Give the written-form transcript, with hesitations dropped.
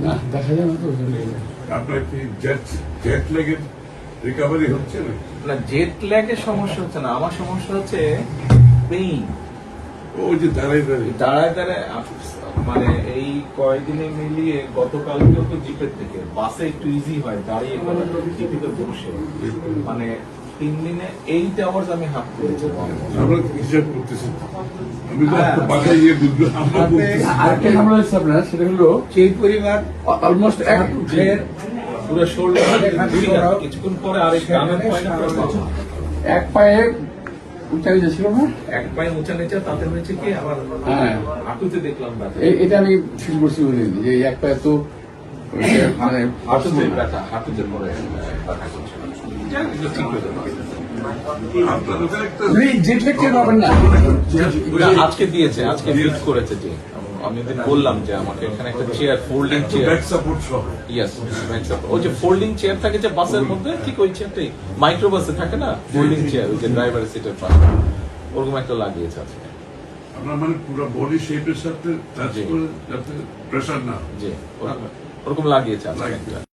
না দেখা যায় না তো। আপনার কি জেট লেগের রিকভারি হচ্ছে না? না, জেট ল্যাগের সমস্যা হচ্ছে না, আমার সমস্যা হচ্ছে পেইন। ওই যে দাঁড়াই দাঁড়ায় দাঁড়ায় মানে এই কয়েকদিনে মিলিয়ে গতকালকেও তো জিপের থেকে বাসে একটু ইজি হয়, দাঁড়িয়ে জিপিতে বসে মানে 3 দিনে 8 আওয়ার্স আমি হাত করেছি। আমরা হিসাব করতেছি, আমি তো বাসায় গিয়ে বুঝবো। আমরা বলতেছি আরেকটা ঝামেলা হচ্ছে আপনার, সেটা হলো সেই পরিবার অলমোস্ট এক পুরো শোল্ডার কিছুক্ষণ পরে আরেক টানের পয়না এক পায়ে উঁচা নিচে ছিল না। এক পায়ে উঁচা নিচা, তাতে হয়েছে কি আবার হ্যাঁ, হাঁটুতে দেখলাম ব্যথা। এটা আমি ফিল করছি বলিনি যে এই এক পায়ে তো মানে হাঁটুতে ব্যথা, হাঁটুতে পরে ব্যথা করছে। যাই হোক, এগুলো ঠিক হয়ে যাবে। আপনার ওখানে একটা জেট ল্যাগ টের পাবেন না। না, আজকে দিয়েছে, আজকে ফিট করেছে। যে আমি ওদের বললাম যে আমাকে এখানে একটা chair, folding chair, back support সহ। ইয়েস, ওই যে ফোল্ডিং চেয়ার থাকে যে বাসের মধ্যে, ঠিক ওই চেয়ারটাই মাইক্রো বাসে থাকে না, ফোল্ডিং চেয়ার, ওই যে ড্রাইভারের সিটের পাশে, ওরকম একটা লাগিয়েছে আজকে। আপনার মানে পুরো বডি শেপের সাথে টাচ করে যাতে প্রেসার না হয়। জি, ওরকম লাগিয়েছে আজকে একটা।